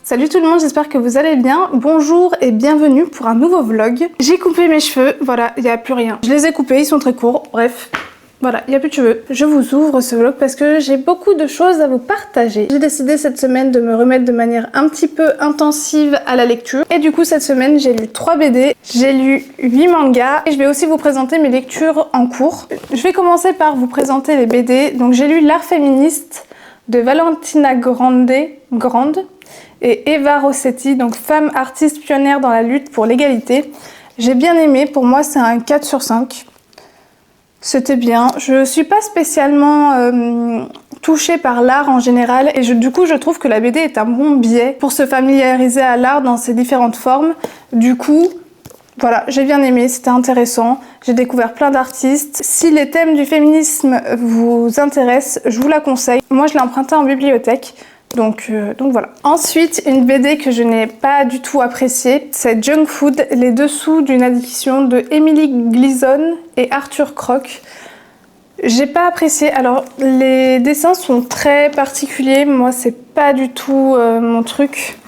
Salut tout le monde, j'espère que vous allez bien. Bonjour et bienvenue pour un nouveau vlog. J'ai coupé mes cheveux, voilà, il n'y a plus rien. Je les ai coupés, ils sont très courts, bref. Voilà, il n'y a plus de cheveux. Je vous ouvre ce vlog parce que j'ai beaucoup de choses à vous partager. J'ai décidé cette semaine de me remettre de manière un petit peu intensive à la lecture. Et du coup, cette semaine, j'ai lu 3 BD, j'ai lu 8 mangas. Et je vais aussi vous présenter mes lectures en cours. Je vais commencer par vous présenter les BD. Donc j'ai lu L'Art féministe de Valentina Grande et Eva Rossetti, donc femme artiste pionnière dans la lutte pour l'égalité. J'ai bien aimé, pour moi c'est un 4 sur 5. C'était bien. Je suis pas spécialement touchée par l'art en général et du coup je trouve que la BD est un bon biais pour se familiariser à l'art dans ses différentes formes. Du coup, voilà, j'ai bien aimé, c'était intéressant. J'ai découvert plein d'artistes. Si les thèmes du féminisme vous intéressent, je vous la conseille. Moi je l'ai empruntée en bibliothèque. Donc voilà. Ensuite, une BD que je n'ai pas du tout appréciée, c'est Junk Food, les dessous d'une addiction de Emily Gleason et Arthur Croc. J'ai pas apprécié. Alors, les dessins sont très particuliers. Moi, c'est pas du tout mon truc.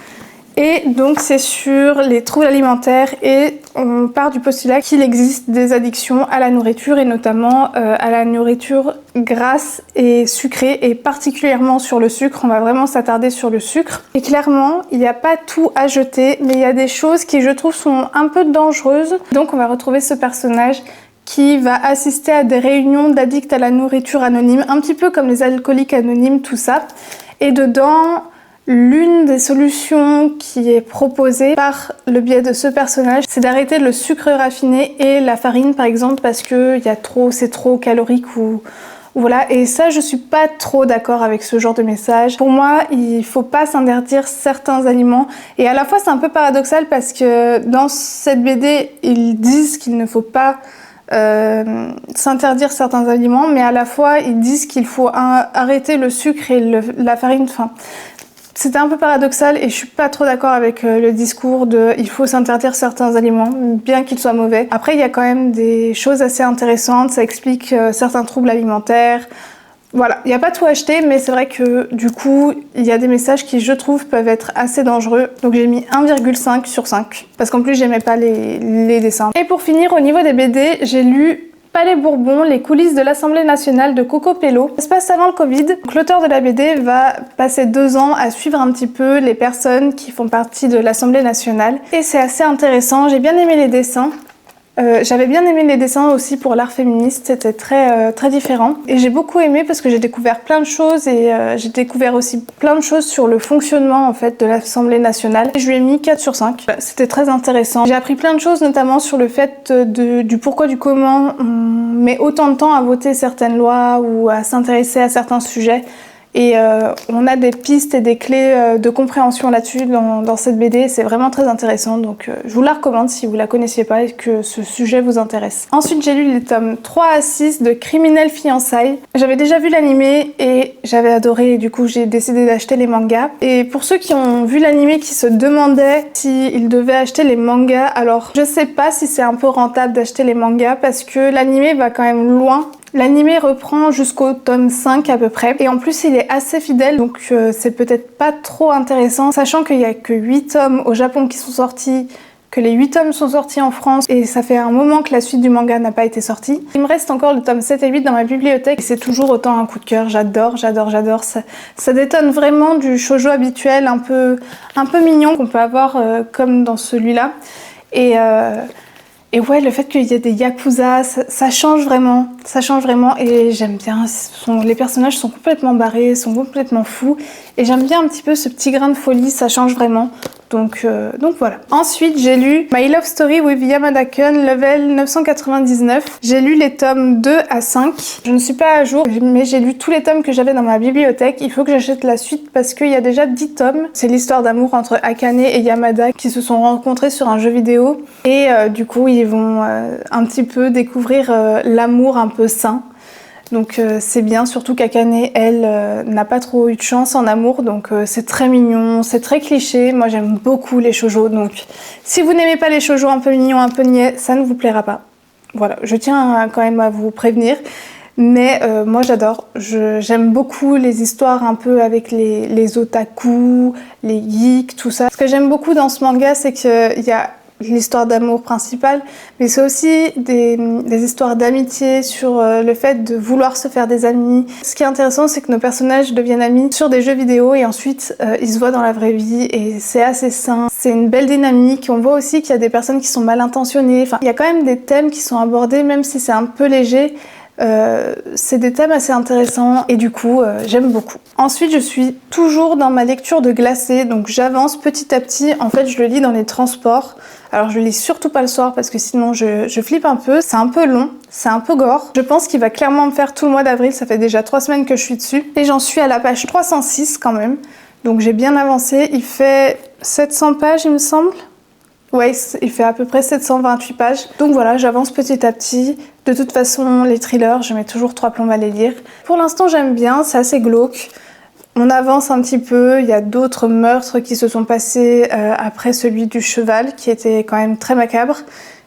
Et donc, c'est sur les troubles alimentaires et on part du postulat qu'il existe des addictions à la nourriture et notamment à la nourriture grasse et sucrée et particulièrement sur le sucre. On va vraiment s'attarder sur le sucre. Et clairement, il n'y a pas tout à jeter, mais il y a des choses qui, je trouve, sont un peu dangereuses. Donc, on va retrouver ce personnage qui va assister à des réunions d'addicts à la nourriture anonyme, un petit peu comme les alcooliques anonymes, tout ça. Et dedans, l'une des solutions qui est proposée par le biais de ce personnage, c'est d'arrêter le sucre raffiné et la farine par exemple parce que c'est trop calorique ou voilà. Et ça, je suis pas trop d'accord avec ce genre de message. Pour moi, il faut pas s'interdire certains aliments. Et à la fois, c'est un peu paradoxal parce que dans cette BD, ils disent qu'il ne faut pas s'interdire certains aliments, mais à la fois, ils disent qu'il faut arrêter le sucre et la farine. Enfin, c'était un peu paradoxal et je suis pas trop d'accord avec le discours de il faut s'interdire certains aliments, bien qu'ils soient mauvais. Après, il y a quand même des choses assez intéressantes, ça explique certains troubles alimentaires. Voilà, il n'y a pas tout acheté, mais c'est vrai que du coup, il y a des messages qui, je trouve, peuvent être assez dangereux. Donc j'ai mis 1,5 sur 5, parce qu'en plus, j'aimais pas les dessins. Et pour finir, au niveau des BD, j'ai lu Palais Bourbon, les coulisses de l'Assemblée nationale de Coco Pello. Ça se passe avant le Covid. L'auteur de la BD va passer 2 ans à suivre un petit peu les personnes qui font partie de l'Assemblée nationale. Et c'est assez intéressant, j'ai bien aimé les dessins. J'avais bien aimé les dessins aussi pour l'art féministe, c'était très différent. Et j'ai beaucoup aimé parce que j'ai découvert plein de choses et j'ai découvert aussi plein de choses sur le fonctionnement en fait de l'Assemblée nationale. Et je lui ai mis 4 sur 5. C'était très intéressant. J'ai appris plein de choses notamment sur le fait du pourquoi du comment on met autant de temps à voter certaines lois ou à s'intéresser à certains sujets. Et on a des pistes et des clés de compréhension là-dessus dans cette BD, c'est vraiment très intéressant, donc je vous la recommande si vous la connaissiez pas et que ce sujet vous intéresse. Ensuite j'ai lu les tomes 3 à 6 de Criminel Fiançailles. J'avais déjà vu l'animé et j'avais adoré et du coup j'ai décidé d'acheter les mangas. Et pour ceux qui ont vu l'animé qui se demandaient s'ils devaient acheter les mangas, alors je sais pas si c'est un peu rentable d'acheter les mangas parce que l'animé va quand même loin. L'animé reprend jusqu'au tome 5 à peu près et en plus il est assez fidèle donc c'est peut-être pas trop intéressant sachant qu'il y a que 8 tomes au Japon qui sont sortis, que les 8 tomes sont sortis en France et ça fait un moment que la suite du manga n'a pas été sortie. Il me reste encore le tome 7 et 8 dans ma bibliothèque et c'est toujours autant un coup de cœur, j'adore. Ça détonne vraiment du shoujo habituel un peu mignon qu'on peut avoir comme dans celui-là et ouais, le fait qu'il y ait des yakuza, ça change vraiment et j'aime bien. Les personnages sont complètement barrés, sont complètement fous et j'aime bien un petit peu ce petit grain de folie, ça change vraiment. Donc voilà. Ensuite, j'ai lu My Love Story with Yamada-kun, level 999. J'ai lu les tomes 2 à 5. Je ne suis pas à jour, mais j'ai lu tous les tomes que j'avais dans ma bibliothèque. Il faut que j'achète la suite parce qu'il y a déjà 10 tomes. C'est l'histoire d'amour entre Akane et Yamada qui se sont rencontrés sur un jeu vidéo. Et du coup, ils vont un petit peu découvrir l'amour un peu sain. Donc c'est bien, surtout qu'Akane, elle, n'a pas trop eu de chance en amour, donc c'est très mignon, c'est très cliché. Moi j'aime beaucoup les shoujo, donc si vous n'aimez pas les shoujo un peu mignons, un peu niais, ça ne vous plaira pas. Voilà, je tiens quand même à vous prévenir. Mais moi j'adore, j'aime beaucoup les histoires un peu avec les otaku, les geeks, tout ça. Ce que j'aime beaucoup dans ce manga, c'est qu'il y a l'histoire d'amour principale, mais c'est aussi des histoires d'amitié sur le fait de vouloir se faire des amis. Ce qui est intéressant, c'est que nos personnages deviennent amis sur des jeux vidéo et ensuite ils se voient dans la vraie vie et c'est assez sain. C'est une belle dynamique. On voit aussi qu'il y a des personnes qui sont mal intentionnées. Enfin, il y a quand même des thèmes qui sont abordés, même si c'est un peu léger. C'est des thèmes assez intéressants et du coup j'aime beaucoup. Ensuite je suis toujours dans ma lecture de Glacé, donc j'avance petit à petit. En fait je le lis dans les transports, alors je le lis surtout pas le soir parce que sinon je flippe un peu. C'est un peu long, c'est un peu gore. Je pense qu'il va clairement me faire tout le mois d'avril, ça fait déjà 3 semaines que je suis dessus et j'en suis à la page 306 quand même, donc j'ai bien avancé. Il fait 700 pages il me semble. Ouais, il fait à peu près 728 pages. Donc voilà, j'avance petit à petit. De toute façon, les thrillers, je mets toujours 3 plombs à les lire. Pour l'instant, j'aime bien, c'est assez glauque. On avance un petit peu, il y a d'autres meurtres qui se sont passés après celui du cheval, qui était quand même très macabre.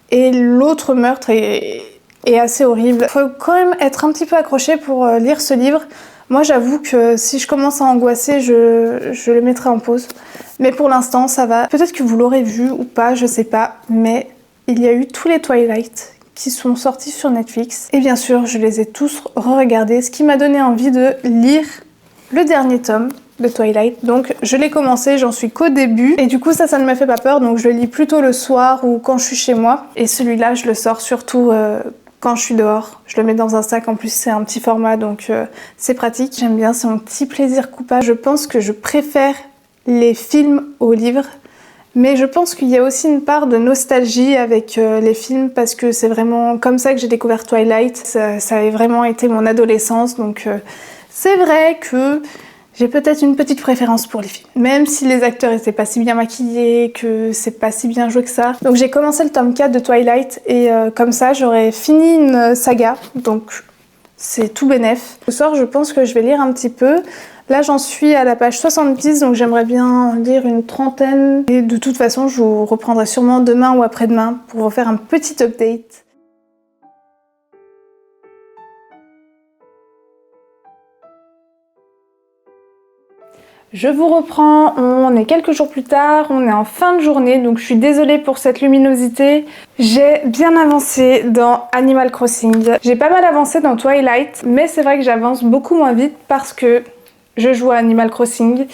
Et l'autre meurtre est assez horrible. Faut quand même être un petit peu accroché pour lire ce livre. Moi, j'avoue que si je commence à angoisser, je le mettrai en pause. Mais pour l'instant, ça va. Peut-être que vous l'aurez vu ou pas, je sais pas. Mais il y a eu tous les Twilight qui sont sortis sur Netflix. Et bien sûr, je les ai tous re-regardés, ce qui m'a donné envie de lire le dernier tome de Twilight. Donc, je l'ai commencé, j'en suis qu'au début. Et du coup, ça ne me fait pas peur. Donc, je le lis plutôt le soir ou quand je suis chez moi. Et celui-là, je le sors surtout quand je suis dehors. Je le mets dans un sac, en plus c'est un petit format, donc c'est pratique. J'aime bien, c'est mon petit plaisir coupable. Je pense que je préfère les films aux livres, mais je pense qu'il y a aussi une part de nostalgie avec les films, parce que c'est vraiment comme ça que j'ai découvert Twilight. Ça a vraiment été mon adolescence, donc c'est vrai que j'ai peut-être une petite préférence pour les films, même si les acteurs étaient pas si bien maquillés, que c'est pas si bien joué que ça. Donc j'ai commencé le tome 4 de Twilight et comme ça j'aurais fini une saga, donc c'est tout bénef. Ce soir je pense que je vais lire un petit peu. Là j'en suis à la page 70, donc j'aimerais bien en lire une trentaine. Et de toute façon je vous reprendrai sûrement demain ou après-demain pour vous faire un petit update. Je vous reprends, on est quelques jours plus tard, on est en fin de journée, donc je suis désolée pour cette luminosité. J'ai bien avancé dans Animal Crossing. J'ai pas mal avancé dans Twilight, mais c'est vrai que j'avance beaucoup moins vite parce que je joue à Animal Crossing.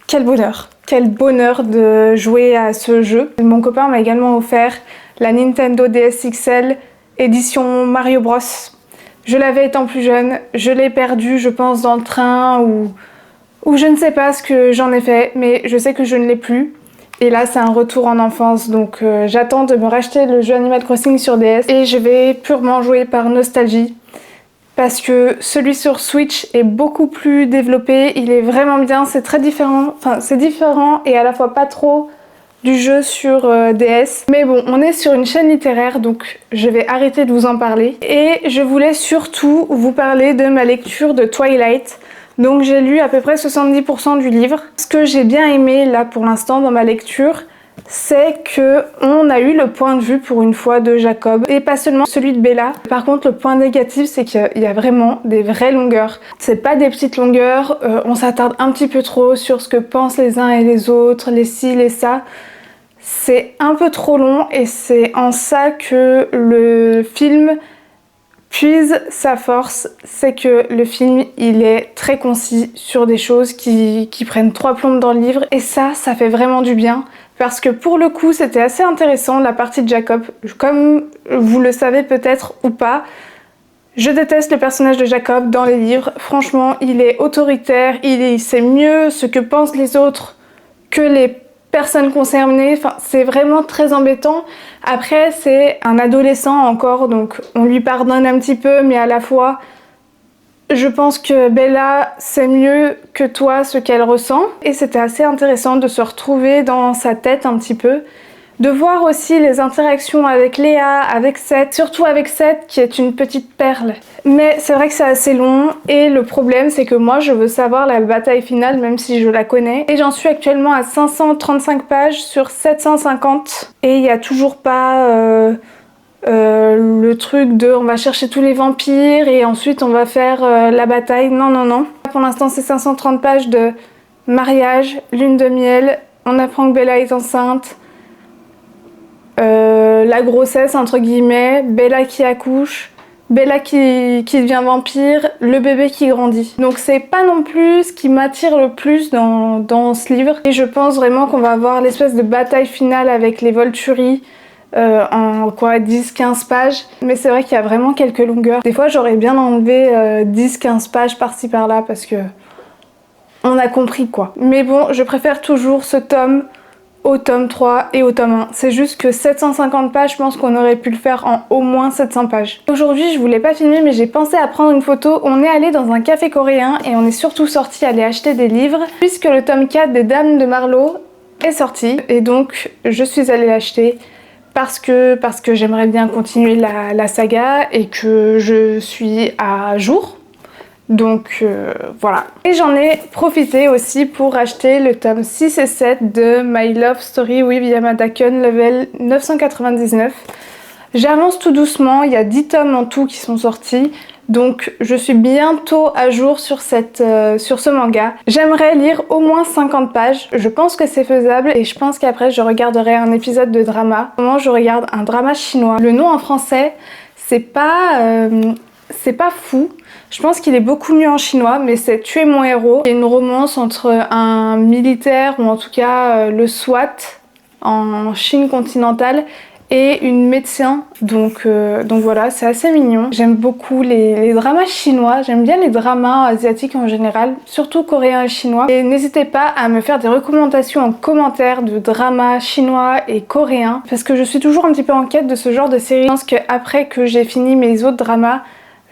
Quel bonheur de jouer à ce jeu. Mon copain m'a également offert la Nintendo DS XL édition Mario Bros. Je l'avais étant plus jeune, je l'ai perdu je pense dans le train ou je ne sais pas ce que j'en ai fait, mais je sais que je ne l'ai plus. Et là, c'est un retour en enfance, donc j'attends de me racheter le jeu Animal Crossing sur DS. Et je vais purement jouer par nostalgie, parce que celui sur Switch est beaucoup plus développé, il est vraiment bien, c'est très différent. Enfin, c'est différent et à la fois pas trop du jeu sur DS. Mais bon, on est sur une chaîne littéraire, donc je vais arrêter de vous en parler. Et je voulais surtout vous parler de ma lecture de Twilight. Donc j'ai lu à peu près 70% du livre. Ce que j'ai bien aimé là pour l'instant dans ma lecture, c'est que on a eu le point de vue pour une fois de Jacob et pas seulement celui de Bella. Par contre le point négatif c'est qu'il y a vraiment des vraies longueurs. C'est pas des petites longueurs, on s'attarde un petit peu trop sur ce que pensent les uns et les autres, les ci, les ça. C'est un peu trop long et c'est en ça que le film puise sa force, c'est que le film il est très concis sur des choses qui prennent 3 plombes dans le livre et ça fait vraiment du bien parce que pour le coup c'était assez intéressant la partie de Jacob. Comme vous le savez peut-être ou pas, je déteste le personnage de Jacob dans les livres. Franchement il est autoritaire, il sait mieux ce que pensent les autres que les personnes concernées, enfin, c'est vraiment très embêtant. Après c'est un adolescent encore, donc on lui pardonne un petit peu, mais à la fois je pense que Bella sait mieux que toi ce qu'elle ressent et c'était assez intéressant de se retrouver dans sa tête un petit peu, de voir aussi les interactions avec Léa, avec Seth, surtout avec Seth qui est une petite perle. Mais c'est vrai que c'est assez long et le problème c'est que moi je veux savoir la bataille finale même si je la connais. Et j'en suis actuellement à 535 pages sur 750 et il n'y a toujours pas le truc de on va chercher tous les vampires et ensuite on va faire la bataille. Non, non, non. Pour l'instant, c'est 530 pages de mariage, lune de miel, on apprend que Bella est enceinte, la grossesse entre guillemets, Bella qui accouche, Bella qui devient vampire, le bébé qui grandit. Donc c'est pas non plus ce qui m'attire le plus dans ce livre. Et je pense vraiment qu'on va avoir l'espèce de bataille finale avec les Volturi en quoi 10-15 pages. Mais c'est vrai qu'il y a vraiment quelques longueurs. Des fois j'aurais bien enlevé 10-15 pages par-ci par-là parce que on a compris quoi. Mais bon, je préfère toujours ce tome au tome 3 et au tome 1. C'est juste que 750 pages, je pense qu'on aurait pu le faire en au moins 700 pages. Aujourd'hui, je voulais pas filmer, mais j'ai pensé à prendre une photo. On est allé dans un café coréen et on est surtout sorti aller acheter des livres, puisque le tome 4 des Dames de Marlowe est sorti. Et donc, je suis allée l'acheter parce que j'aimerais bien continuer la saga et que je suis à jour. Donc voilà. Et j'en ai profité aussi pour acheter le tome 6 et 7 de My Love Story with Yamada Kun, level 999. J'avance tout doucement, il y a 10 tomes en tout qui sont sortis. Donc je suis bientôt à jour sur ce manga. J'aimerais lire au moins 50 pages. Je pense que c'est faisable et je pense qu'après je regarderai un épisode de drama. Comment je regarde un drama chinois. Le nom en français, c'est pas fou. Je pense qu'il est beaucoup mieux en chinois, mais c'est Tuer mon héros. Il y a une romance entre un militaire, ou en tout cas le SWAT en Chine continentale, et une médecin. Donc voilà, c'est assez mignon. J'aime beaucoup les dramas chinois, j'aime bien les dramas asiatiques en général, surtout coréens et chinois. Et n'hésitez pas à me faire des recommandations en commentaire de dramas chinois et coréens, parce que je suis toujours un petit peu en quête de ce genre de série. Je pense qu'après que j'ai fini mes autres dramas,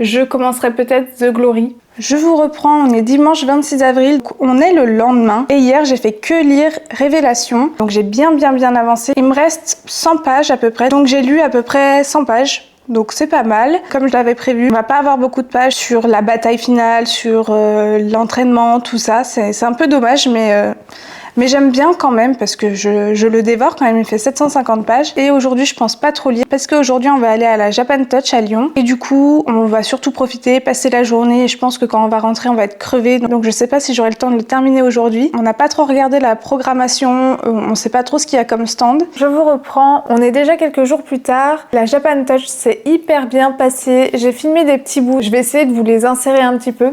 je commencerai peut-être The Glory. Je vous reprends, on est dimanche 26 avril, on est le lendemain. Et hier, j'ai fait que lire Révélation. Donc j'ai bien avancé. Il me reste 100 pages à peu près. Donc j'ai lu à peu près 100 pages. Donc c'est pas mal. Comme je l'avais prévu, on va pas avoir beaucoup de pages sur la bataille finale, sur l'entraînement, tout ça. C'est un peu dommage, mais j'aime bien quand même parce que je le dévore quand même, il fait 750 pages. Et aujourd'hui, je pense pas trop lire parce qu'aujourd'hui, on va aller à la Japan Touch à Lyon. Et du coup, on va surtout profiter, passer la journée. Et je pense que quand on va rentrer, on va être crevé. Donc je sais pas si j'aurai le temps de le terminer aujourd'hui. On n'a pas trop regardé la programmation, on sait pas trop ce qu'il y a comme stand. Je vous reprends, on est déjà quelques jours plus tard. La Japan Touch s'est hyper bien passée. J'ai filmé des petits bouts. Je vais essayer de vous les insérer un petit peu.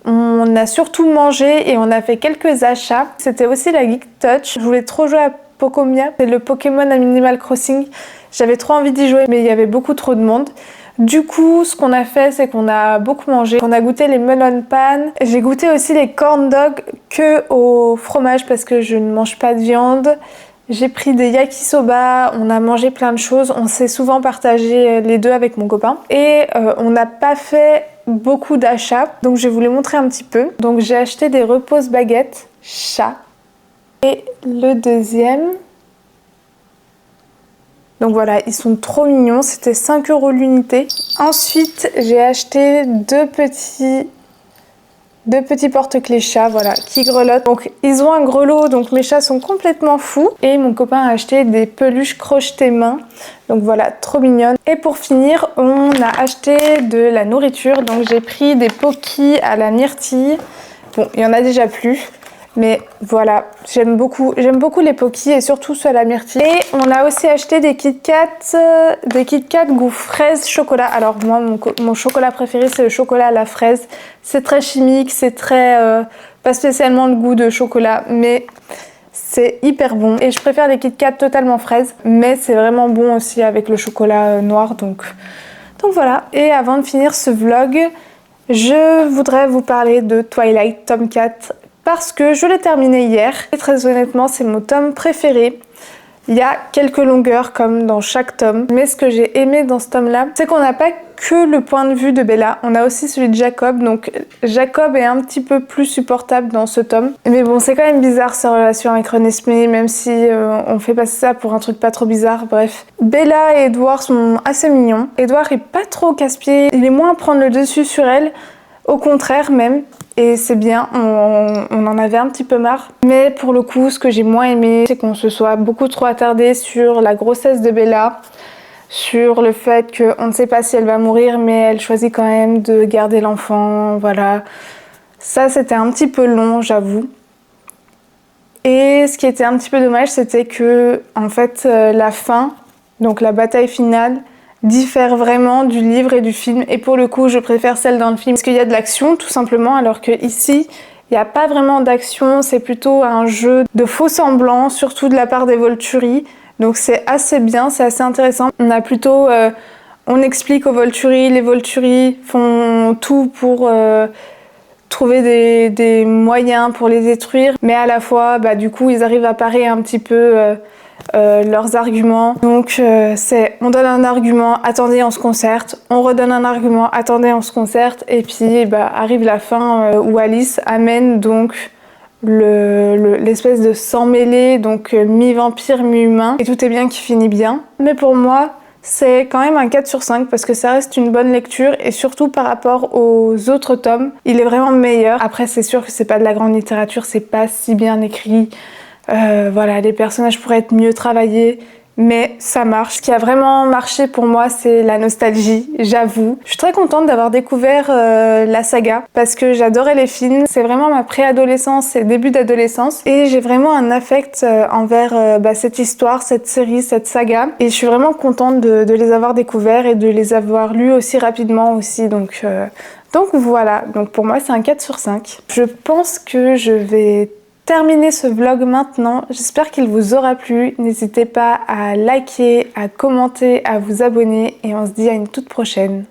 On a surtout mangé et on a fait quelques achats. C'était aussi la Geek Touch. Je voulais trop jouer à Pocomia, c'est le Pokémon à Animal Crossing. J'avais trop envie d'y jouer, mais il y avait beaucoup trop de monde. Du coup, ce qu'on a fait, c'est qu'on a beaucoup mangé. On a goûté les melon pan. J'ai goûté aussi les corn dogs que au fromage parce que je ne mange pas de viande. J'ai pris des yakisoba, on a mangé plein de choses. On s'est souvent partagé les deux avec mon copain. Et on n'a pas fait beaucoup d'achats, donc je vais vous les montrer un petit peu. Donc j'ai acheté des repose baguettes chat. Et le deuxième... Donc voilà, ils sont trop mignons, c'était 5 € l'unité. Ensuite, j'ai acheté deux petits porte-clés chats, voilà, qui grelottent. Donc ils ont un grelot, donc mes chats sont complètement fous. Et mon copain a acheté des peluches crochetées main. Donc voilà, trop mignonne. Et pour finir, on a acheté de la nourriture. Donc j'ai pris des Pocky à la myrtille. Bon, il y en a déjà plus. Mais voilà, j'aime beaucoup les Pocky et surtout ceux à la myrtille. Et on a aussi acheté des Kit Kat goût fraise chocolat. Alors moi, mon chocolat préféré, c'est le chocolat à la fraise. C'est très chimique, c'est très... pas spécialement le goût de chocolat, mais c'est hyper bon. Et je préfère les Kit Kat totalement fraise, mais c'est vraiment bon aussi avec le chocolat noir. Donc voilà. Et avant de finir ce vlog, je voudrais vous parler de Twilight tome 4. Parce que je l'ai terminé hier et très honnêtement c'est mon tome préféré. Il y a quelques longueurs comme dans chaque tome, mais ce que j'ai aimé dans ce tome là, c'est qu'on n'a pas que le point de vue de Bella, on a aussi celui de Jacob, donc Jacob est un petit peu plus supportable dans ce tome. Mais bon, c'est quand même bizarre sa relation avec Renesmee, même si on fait passer ça pour un truc pas trop bizarre, bref. Bella et Edward sont assez mignons. Edward est pas trop casse-pied, il est moins à prendre le dessus sur elle, au contraire même. et c'est bien, on en avait un petit peu marre. Mais pour le coup, ce que j'ai moins aimé, c'est qu'on se soit beaucoup trop attardé sur la grossesse de Bella, sur le fait qu'on ne sait pas si elle va mourir, mais elle choisit quand même de garder l'enfant, voilà. Ça, c'était un petit peu long, j'avoue. Et ce qui était un petit peu dommage, c'était que, en fait, la fin, donc la bataille finale, diffère vraiment du livre et du film. Et pour le coup, je préfère celle dans le film parce qu'il y a de l'action, tout simplement, alors que ici, il n'y a pas vraiment d'action. C'est plutôt un jeu de faux semblants, surtout de la part des Volturi. Donc c'est assez bien, c'est assez intéressant. On a plutôt, on explique aux Volturi, les Volturi font tout pour trouver des moyens pour les détruire, mais à la fois, du coup, ils arrivent à parer un petit peu leurs arguments. Donc on donne un argument, attendez, on se concerte, on redonne un argument, attendez, on se concerte, et puis arrive la fin où Alice amène donc l'espèce de sang mêlé, donc mi-vampire, mi-humain, et tout est bien qui finit bien. Mais pour moi, c'est quand même un 4 sur 5 parce que ça reste une bonne lecture et surtout par rapport aux autres tomes, il est vraiment meilleur. Après, c'est sûr que c'est pas de la grande littérature, c'est pas si bien écrit. Voilà, les personnages pourraient être mieux travaillés, mais ça marche. Ce qui a vraiment marché pour moi, c'est la nostalgie, j'avoue. Je suis très contente d'avoir découvert la saga parce que j'adorais les films. C'est vraiment ma préadolescence et début d'adolescence et j'ai vraiment un affect envers cette histoire, cette série, cette saga. Et je suis vraiment contente de les avoir découverts et de les avoir lus aussi rapidement aussi. Donc voilà, donc pour moi c'est un 4 sur 5. Je pense que je vais terminer ce vlog maintenant. J'espère qu'il vous aura plu. N'hésitez pas à liker, à commenter, à vous abonner et on se dit à une toute prochaine.